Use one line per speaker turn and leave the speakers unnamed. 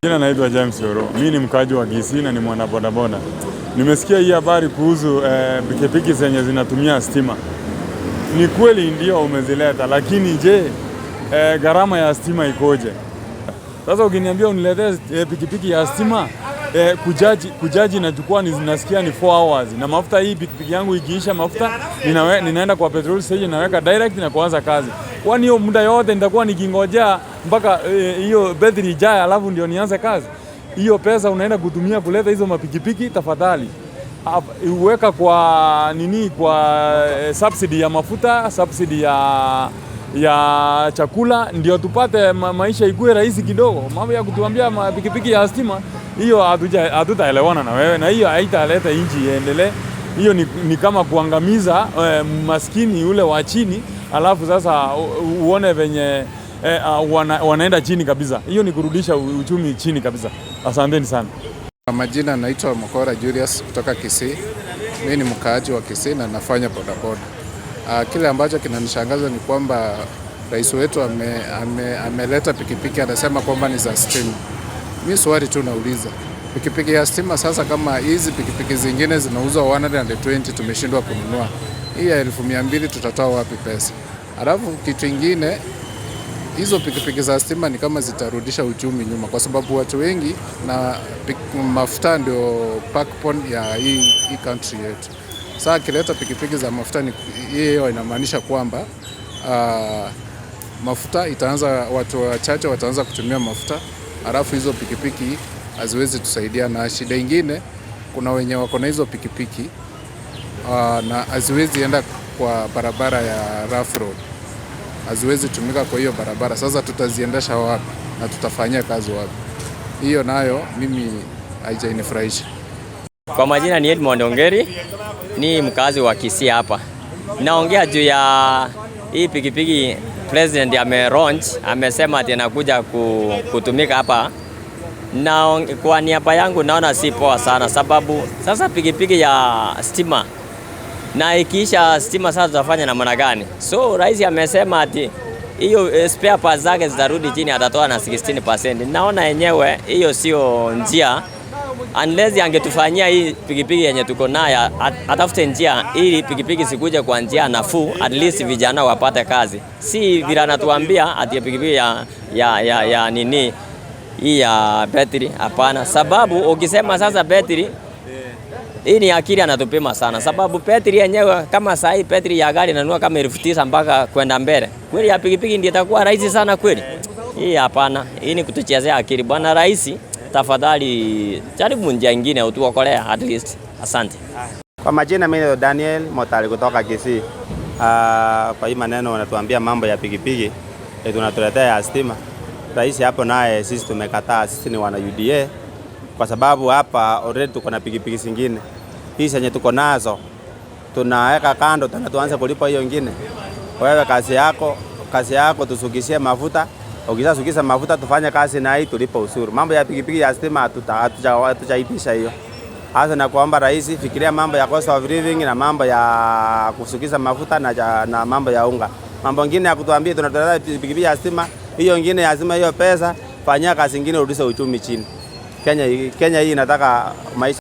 Jina naitwa James Oro. Mimi ni mkaji wa Kisii na ni mwana bodaboda. Nimesikia hii habari kuhusu pikipiki zenye zinatumia stima. Ni kweli ndio umezileta, lakini je, gharama ya stima ikoje? Sasa ukiniambia uniletee pikipiki ya stima, kujaji inachukua zinasikia ni 4 hours. Na mafuta, hii pikipiki yangu ikiisha mafuta, ninaenda kwa petrol station naweka direct na kuanza kazi. Kwani hiyo muda yote nitakuwa nikingojea mpaka hiyo battery ijae alafu ndio nianze kazi? Hiyo pesa unaenda kutumia kuleta hizo mapikipiki, tafadhali uweka kwa subsidy ya mafuta, subsidy ya chakula, ndio tupate maisha ikuwe rahisi kidogo. Mambo ya kutuambia mapikipiki ya stima, hiyo hatutaelewana na wewe, na hiyo haitaleta nchi iendelee. Hiyo ni kama kuangamiza maskini ule wa chini, alafu sasa uone venye wanaenda chini kabisa. Hiyo ni kurudisha uchumi chini kabisa. Asanteni sana.
Majina naitwa Mokora Julius kutoka Kisii. Mimi ni mkaaji wa Kisii na nafanya bodaboda. Kile ambacho kinanishangaza ni kwamba rais wetu ameleta pikipiki, anasema kwamba ni za stima. Mimi swali tu nauliza, pikipiki ya stima sasa, kama hizi pikipiki zingine zinauzwa 120 tumeshindwa kununua, hii ya 1200 tutatoa wapi pesa? Alafu kitu kingine, hizo pikipiki za stima ni kama zitarudisha uchumi nyuma, kwa sababu watu wengi na mafuta ndio backbone ya hii country yetu. Sasa kileta pikipiki za mafuta, hiyo inamaanisha kwamba mafuta itaanza, watu wachache wataanza kutumia mafuta, alafu hizo pikipiki haziwezi tusaidia. Na shida ingine, kuna wenye wako na hizo pikipiki na haziwezi enda kwa barabara ya rough road, haziwezi tumika kwa hiyo barabara. Sasa tutaziendesha wapi na tutafanyia kazi wapi? Hiyo nayo mimi haijanifurahisha.
Kwa majina ni Edmond Ongeri, ni mkazi wa Kisii hapa. Naongea juu ya hii pikipiki president ame-launch, amesema ati anakuja kutumika hapa. Na kwa niaba yangu naona si poa sana, sababu sasa pikipiki ya stima na ikiisha stima sasa tutafanya namna gani? So rais amesema ati hiyo spare parts zake zitarudi chini, atatoa na 16%. Naona yenyewe hiyo sio njia, unless angetufanyia hii pikipiki yenye tuko nayo, atafute njia ili pikipiki sikuje kwa njia nafuu, at least vijana wapate kazi. Si vile anatuambia ati pikipiki ya nini hii ya battery, hapana. Sababu ukisema sasa battery, hii ni akili anatupima sana, sababu battery yenyewe kama saa hii battery ya gari inanunua kama 9,000 mpaka kwenda mbele. Kweli ya pikipiki ndio itakuwa rahisi sana kweli? Hii hapana, hii ni kutuchezea akili. Bwana rais, tafadhali jaribu njia nyingine utuokolea at least. Asante.
Kwa majina mimi ni Daniel Motali kutoka Kisii. Kwa hii maneno wanatuambia mambo ya pikipiki, tunatuletea ya stima. Rais hapo naye sisi tumekataa, sisi ni wana UDA. Kwa sababu hapa already tuko na pikipiki zingine. Hizi zenye tuko nazo tunaweka kando, tuanze kulipa hiyo nyingine. Wewe kazi yako tusukishie mafuta. Ukishasukisha mafuta tufanye kazi na hii tulipe ushuru. Mambo ya pikipiki ya stima hatujaipisha hiyo. Hasa na kuomba rais, fikiria mambo ya cost of living na mambo ya kusukisha mafuta na mambo ya unga. Mambo mengine ya kutuambia tunataka pikipiki ya stima, hiyo nyingine lazima hiyo pesa fanyia kazi nyingine, urudishe uchumi chini. Kenya hii inataka maisha